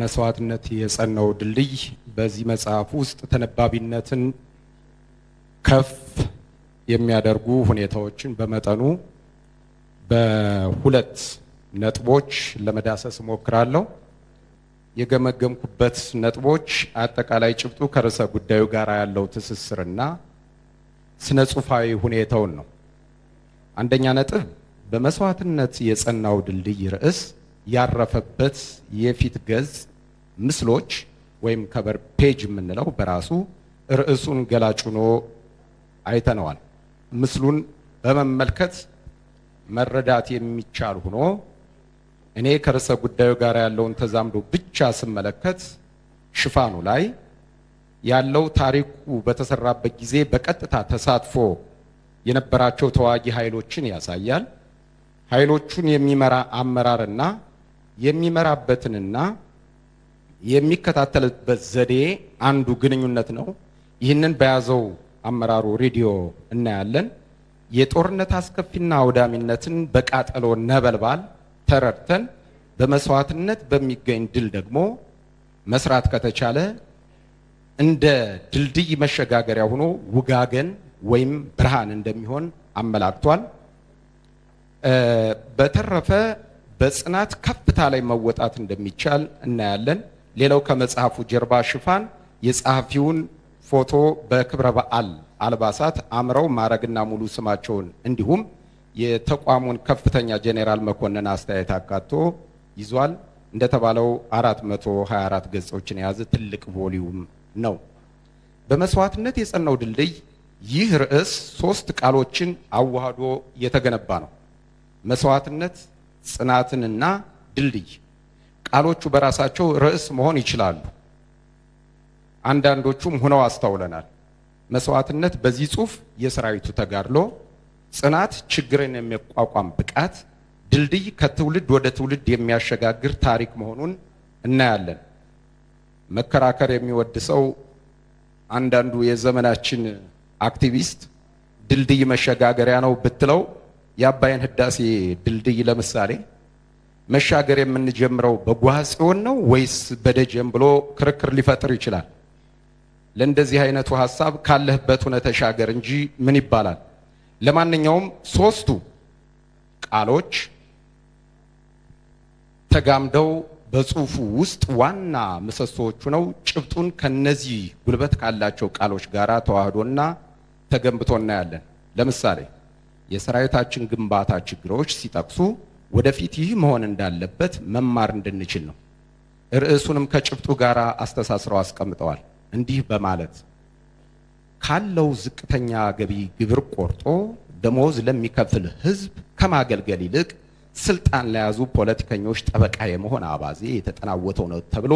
በመስዋዕትነት የጸናው ድልድይ በዚህ መጽሐፍ ውስጥ ተነባቢነትን ከፍ የሚያደርጉ ሁኔታዎችን በመጠኑ በሁለት ነጥቦች ለመዳሰስ ሞክራለሁ። የገመገምኩበት ነጥቦች አጠቃላይ ጭብጡ ከርዕሰ ጉዳዩ ጋር ያለው ትስስርና ስነ ጽሑፋዊ ሁኔታውን ነው። አንደኛ ነጥብ በመስዋዕትነት የጸናው ድልድይ ርዕስ ያረፈበት የፊት ገጽ ምስሎች ወይም ከቨር ፔጅ የምንለው በራሱ ርዕሱን ገላጭ ሆኖ አይተነዋል። ምስሉን በመመልከት መረዳት የሚቻል ሆኖ እኔ ከርዕሰ ጉዳዩ ጋር ያለውን ተዛምዶ ብቻ ስመለከት ሽፋኑ ላይ ያለው ታሪኩ በተሰራበት ጊዜ በቀጥታ ተሳትፎ የነበራቸው ተዋጊ ኃይሎችን ያሳያል። ኃይሎቹን የሚመራ አመራርና የሚመራበትንና የሚከታተልበት ዘዴ አንዱ ግንኙነት ነው። ይህንን በያዘው አመራሩ ሬዲዮ እናያለን። የጦርነት አስከፊና አውዳሚነትን በቃጠሎ ነበልባል ተረድተን በመስዋዕትነት በሚገኝ ድል ደግሞ መስራት ከተቻለ እንደ ድልድይ መሸጋገሪያ ሆኖ ውጋገን ወይም ብርሃን እንደሚሆን አመላክቷል። በተረፈ በጽናት ከፍታ ላይ መወጣት እንደሚቻል እናያለን። ሌላው ከመጽሐፉ ጀርባ ሽፋን የጸሐፊውን ፎቶ በክብረ በዓል አልባሳት አምረው ማዕረግና ሙሉ ስማቸውን እንዲሁም የተቋሙን ከፍተኛ ጄኔራል መኮንን አስተያየት አካቶ ይዟል። እንደተባለው 424 ገጾችን የያዘ ትልቅ ቮሊዩም ነው። በመስዋዕትነት የጸናው ድልድይ ይህ ርዕስ 3 ቃሎችን አዋህዶ የተገነባ ነው። መስዋዕትነት፣ ጽናትንና ድልድይ። ቃሎቹ በራሳቸው ርዕስ መሆን ይችላሉ። አንዳንዶቹም ሆነው አስተውለናል። መስዋዕትነት በዚህ ጽሑፍ የሰራዊቱ ተጋድሎ፣ ጽናት ችግርን የሚቋቋም ብቃት፣ ድልድይ ከትውልድ ወደ ትውልድ የሚያሸጋግር ታሪክ መሆኑን እናያለን። መከራከር የሚወድ ሰው አንዳንዱ የዘመናችን አክቲቪስት ድልድይ መሸጋገሪያ ነው ብትለው የአባይን ህዳሴ ድልድይ ለምሳሌ መሻገር የምንጀምረው በጓጽዮን ነው ወይስ በደጀን ብሎ ክርክር ሊፈጥር ይችላል። ለእንደዚህ አይነቱ ሐሳብ ካለህበት ሆነ ተሻገር እንጂ ምን ይባላል። ለማንኛውም 3ቱ ቃሎች ተጋምደው በጽሁፉ ውስጥ ዋና ምሰሶዎቹ ነው። ጭብጡን ከነዚህ ጉልበት ካላቸው ቃሎች ጋር ተዋህዶና ተገንብቶ እናያለን። ለምሳሌ የሰራዊታችን ግንባታ ችግሮች ሲጠቅሱ ወደፊት ይህ መሆን እንዳለበት መማር እንድንችል ነው። ርዕሱንም ከጭብጡ ጋር አስተሳስረው አስቀምጠዋል። እንዲህ በማለት ካለው ዝቅተኛ ገቢ ግብር ቆርጦ ደሞዝ ለሚከፍል ህዝብ ከማገልገል ይልቅ ስልጣን ለያዙ ፖለቲከኞች ጠበቃ የመሆን አባዜ የተጠናወተው ነው ተብሎ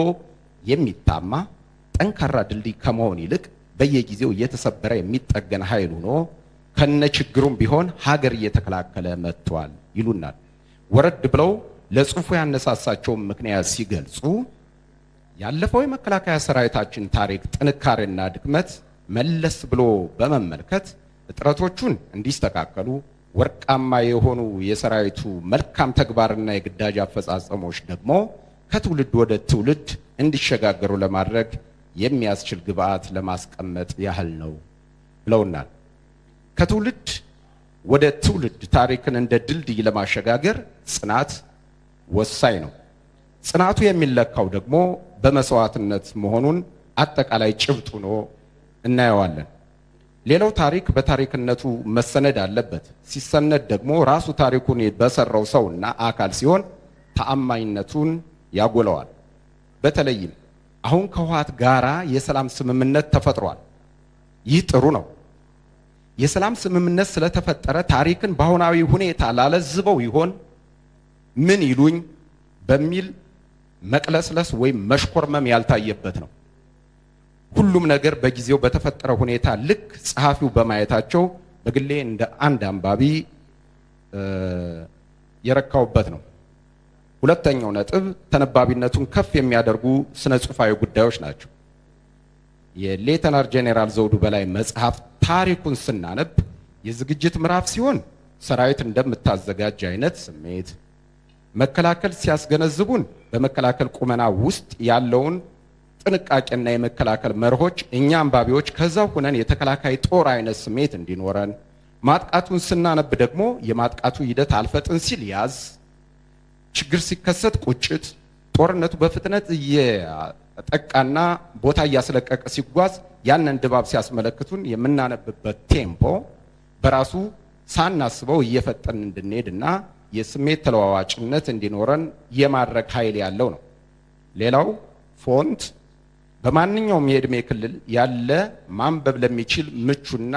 የሚታማ ጠንካራ ድልድይ ከመሆን ይልቅ በየጊዜው እየተሰበረ የሚጠገን ኃይል ሆኖ ከነችግሩም ቢሆን ሀገር እየተከላከለ መጥቷል ይሉናል። ወረድ ብለው ለጽሑፉ ያነሳሳቸውን ምክንያት ሲገልጹ ያለፈው የመከላከያ ሰራዊታችን ታሪክ ጥንካሬና ድክመት መለስ ብሎ በመመልከት እጥረቶቹን እንዲስተካከሉ ወርቃማ የሆኑ የሰራዊቱ መልካም ተግባርና የግዳጅ አፈጻጸሞች ደግሞ ከትውልድ ወደ ትውልድ እንዲሸጋገሩ ለማድረግ የሚያስችል ግብዓት ለማስቀመጥ ያህል ነው ብለውናል። ከትውልድ ወደ ትውልድ ታሪክን እንደ ድልድይ ለማሸጋገር ጽናት ወሳኝ ነው። ጽናቱ የሚለካው ደግሞ በመስዋዕትነት መሆኑን አጠቃላይ ጭብጥ ሆኖ እናየዋለን። ሌላው ታሪክ በታሪክነቱ መሰነድ አለበት። ሲሰነድ ደግሞ ራሱ ታሪኩን በሰራው ሰውና አካል ሲሆን ተአማኝነቱን ያጎለዋል። በተለይም አሁን ከህወሓት ጋራ የሰላም ስምምነት ተፈጥሯል። ይህ ጥሩ ነው። የሰላም ስምምነት ስለተፈጠረ ታሪክን በአሁናዊ ሁኔታ ላለዝበው ይሆን ምን ይሉኝ በሚል መቅለስለስ ወይም መሽኮርመም ያልታየበት ነው። ሁሉም ነገር በጊዜው በተፈጠረ ሁኔታ ልክ ጸሐፊው በማየታቸው በግሌ እንደ አንድ አንባቢ የረካውበት ነው። ሁለተኛው ነጥብ ተነባቢነቱን ከፍ የሚያደርጉ ስነ ጽሑፋዊ ጉዳዮች ናቸው። የሌተናር ጄኔራል ዘውዱ በላይ መጽሐፍ ታሪኩን ስናነብ የዝግጅት ምዕራፍ ሲሆን ሰራዊት እንደምታዘጋጅ አይነት ስሜት፣ መከላከል ሲያስገነዝቡን በመከላከል ቁመና ውስጥ ያለውን ጥንቃቄና የመከላከል መርሆች እኛ አንባቢዎች ከዛው ሆነን የተከላካይ ጦር አይነት ስሜት እንዲኖረን፣ ማጥቃቱን ስናነብ ደግሞ የማጥቃቱ ሂደት አልፈጥን ሲል ያዝ፣ ችግር ሲከሰት ቁጭት፣ ጦርነቱ በፍጥነት እየጠቃና ቦታ እያስለቀቀ ሲጓዝ ያንን ድባብ ሲያስመለክቱን የምናነብበት ቴምፖ በራሱ ሳናስበው እየፈጠን እንድንሄድና የስሜት ተለዋዋጭነት እንዲኖረን የማድረግ ኃይል ያለው ነው። ሌላው ፎንት በማንኛውም የዕድሜ ክልል ያለ ማንበብ ለሚችል ምቹና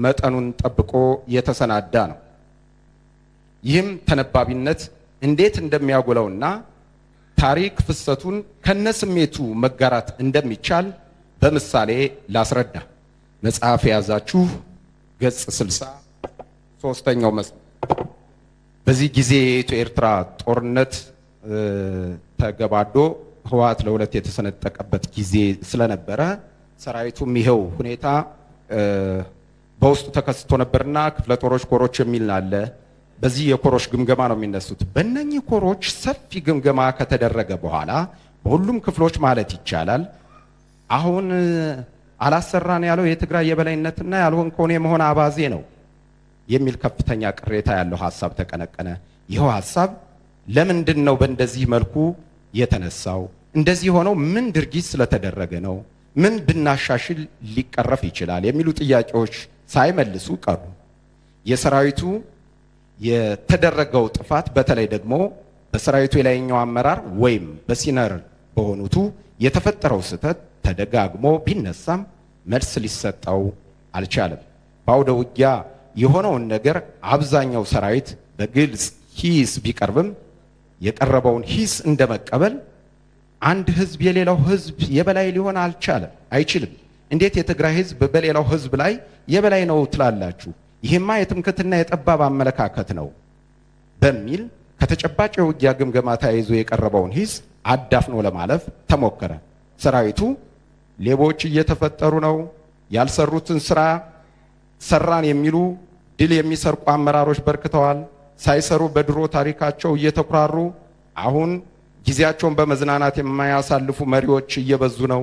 መጠኑን ጠብቆ የተሰናዳ ነው። ይህም ተነባቢነት እንዴት እንደሚያጎላውና ታሪክ ፍሰቱን ከነስሜቱ መጋራት እንደሚቻል በምሳሌ ላስረዳ። መጽሐፍ የያዛችሁ ገጽ 60 ሶስተኛው መስመር። በዚህ ጊዜ የኢትዮ ኤርትራ ጦርነት ተገባዶ ህወሓት ለሁለት የተሰነጠቀበት ጊዜ ስለነበረ ሰራዊቱም ይሄው ሁኔታ በውስጡ ተከስቶ ነበርና ክፍለ ጦሮች፣ ኮሮች የሚል አለ። በዚህ የኮሮች ግምገማ ነው የሚነሱት። በእነኚህ ኮሮች ሰፊ ግምገማ ከተደረገ በኋላ በሁሉም ክፍሎች ማለት ይቻላል አሁን አላሰራን ያለው የትግራይ የበላይነትና ያልሆንከውን የመሆን አባዜ ነው የሚል ከፍተኛ ቅሬታ ያለው ሐሳብ ተቀነቀነ። ይኸው ሐሳብ ለምንድን ነው በእንደዚህ መልኩ የተነሳው? እንደዚህ ሆነው ምን ድርጊት ስለተደረገ ነው? ምን ብናሻሽል ሊቀረፍ ይችላል? የሚሉ ጥያቄዎች ሳይመልሱ ቀሩ። የሰራዊቱ የተደረገው ጥፋት በተለይ ደግሞ በሰራዊቱ የላይኛው አመራር ወይም በሲነር በሆኑቱ የተፈጠረው ስህተት ተደጋግሞ ቢነሳም መልስ ሊሰጠው አልቻለም። በአውደ ውጊያ የሆነውን ነገር አብዛኛው ሰራዊት በግልጽ ሂስ ቢቀርብም የቀረበውን ሂስ እንደመቀበል አንድ ህዝብ የሌላው ህዝብ የበላይ ሊሆን አይችልም። እንዴት የትግራይ ህዝብ በሌላው ህዝብ ላይ የበላይ ነው ትላላችሁ? ይህማ የትምክህትና የጠባብ አመለካከት ነው በሚል ከተጨባጭ የውጊያ ግምገማ ተያይዞ የቀረበውን ሂስ አዳፍኖ ለማለፍ ተሞከረ። ሰራዊቱ ሌቦች እየተፈጠሩ ነው፣ ያልሰሩትን ስራ ሰራን የሚሉ ድል የሚሰርቁ አመራሮች በርክተዋል፣ ሳይሰሩ በድሮ ታሪካቸው እየተኩራሩ አሁን ጊዜያቸውን በመዝናናት የማያሳልፉ መሪዎች እየበዙ ነው።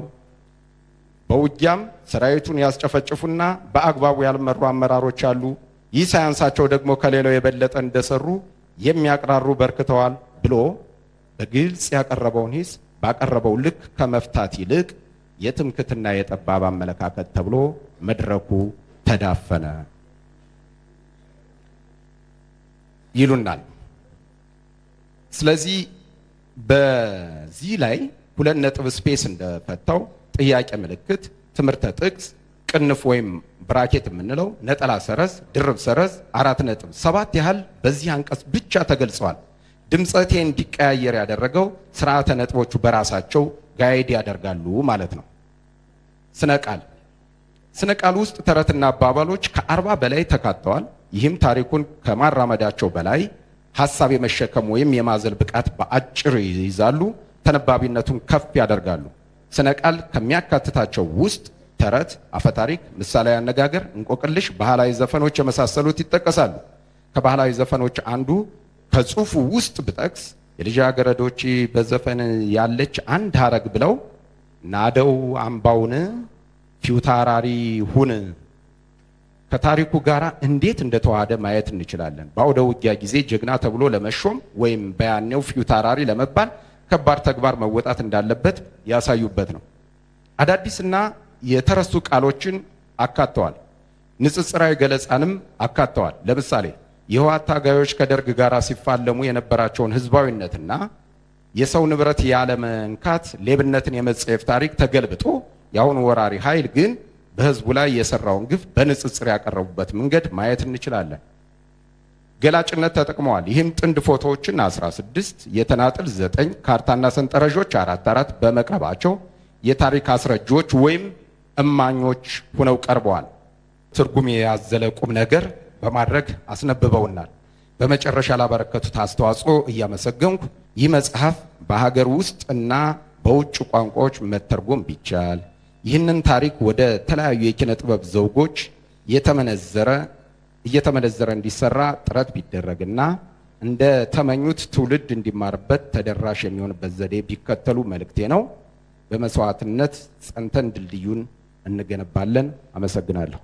በውጊያም ሰራዊቱን ያስጨፈጭፉና በአግባቡ ያልመሩ አመራሮች አሉ። ይህ ሳያንሳቸው ደግሞ ከሌላው የበለጠ እንደሰሩ የሚያቅራሩ በርክተዋል ብሎ በግልጽ ያቀረበውን ሂስ ባቀረበው ልክ ከመፍታት ይልቅ የትምክህትና የጠባብ አመለካከት ተብሎ መድረኩ ተዳፈነ ይሉናል። ስለዚህ በዚህ ላይ ሁለት ነጥብ ስፔስ እንደፈታው ጥያቄ ምልክት፣ ትምህርተ ጥቅስ፣ ቅንፍ ወይም ብራኬት የምንለው ነጠላ ሰረዝ፣ ድርብ ሰረዝ፣ 4.7 ያህል በዚህ አንቀጽ ብቻ ተገልጸዋል። ድምጸቴ እንዲቀያየር ያደረገው ስርዓተ ነጥቦቹ በራሳቸው ጋይድ ያደርጋሉ ማለት ነው። ስነ ቃል ውስጥ ተረትና አባባሎች ከ40 በላይ ተካተዋል። ይህም ታሪኩን ከማራመዳቸው በላይ ሐሳብ የመሸከም ወይም የማዘል ብቃት በአጭር ይይዛሉ፣ ተነባቢነቱን ከፍ ያደርጋሉ። ስነ ቃል ከሚያካትታቸው ውስጥ ተረት፣ አፈታሪክ፣ ምሳሌያዊ አነጋገር፣ እንቆቅልሽ፣ ባህላዊ ዘፈኖች የመሳሰሉት ይጠቀሳሉ። ከባህላዊ ዘፈኖች አንዱ ከጽሑፉ ውስጥ ብጠቅስ የልጃገረዶች በዘፈን ያለች አንድ ሀረግ ብለው ናደው አምባውን ፊውታራሪ ሁን ከታሪኩ ጋር እንዴት እንደተዋሃደ ማየት እንችላለን። በአውደ ውጊያ ጊዜ ጀግና ተብሎ ለመሾም ወይም በያኔው ፊውታራሪ ለመባል ከባድ ተግባር መወጣት እንዳለበት ያሳዩበት ነው። አዳዲስና የተረሱ ቃሎችን አካተዋል። ንጽጽራዊ ገለጻንም አካተዋል። ለምሳሌ የህወሓት ታጋዮች ከደርግ ጋር ሲፋለሙ የነበራቸውን ህዝባዊነትና የሰው ንብረት ያለመንካት ሌብነትን የመጸየፍ ታሪክ ተገልብጦ የአሁኑ ወራሪ ኃይል ግን በህዝቡ ላይ የሰራውን ግፍ በንጽጽር ያቀረቡበት መንገድ ማየት እንችላለን። ገላጭነት ተጠቅመዋል። ይህም ጥንድ ፎቶዎችን 16፣ የተናጥል 9፣ ካርታና ሰንጠረዦች 4 በመቅረባቸው የታሪክ አስረጆች ወይም እማኞች ሆነው ቀርበዋል። ትርጉም ያዘለ ቁም ነገር በማድረግ አስነብበውናል። በመጨረሻ ላበረከቱት አስተዋጽኦ እያመሰገንኩ ይህ መጽሐፍ በሀገር ውስጥ እና በውጭ ቋንቋዎች መተርጎም ቢቻል ይህንን ታሪክ ወደ ተለያዩ የኪነ ጥበብ ዘውጎች እየተመነዘረ እንዲሰራ ጥረት ቢደረግና እንደ ተመኙት ትውልድ እንዲማርበት ተደራሽ የሚሆንበት ዘዴ ቢከተሉ መልእክቴ ነው። በመስዋዕትነት ጸንተን ድልድዩን እንገነባለን። አመሰግናለሁ።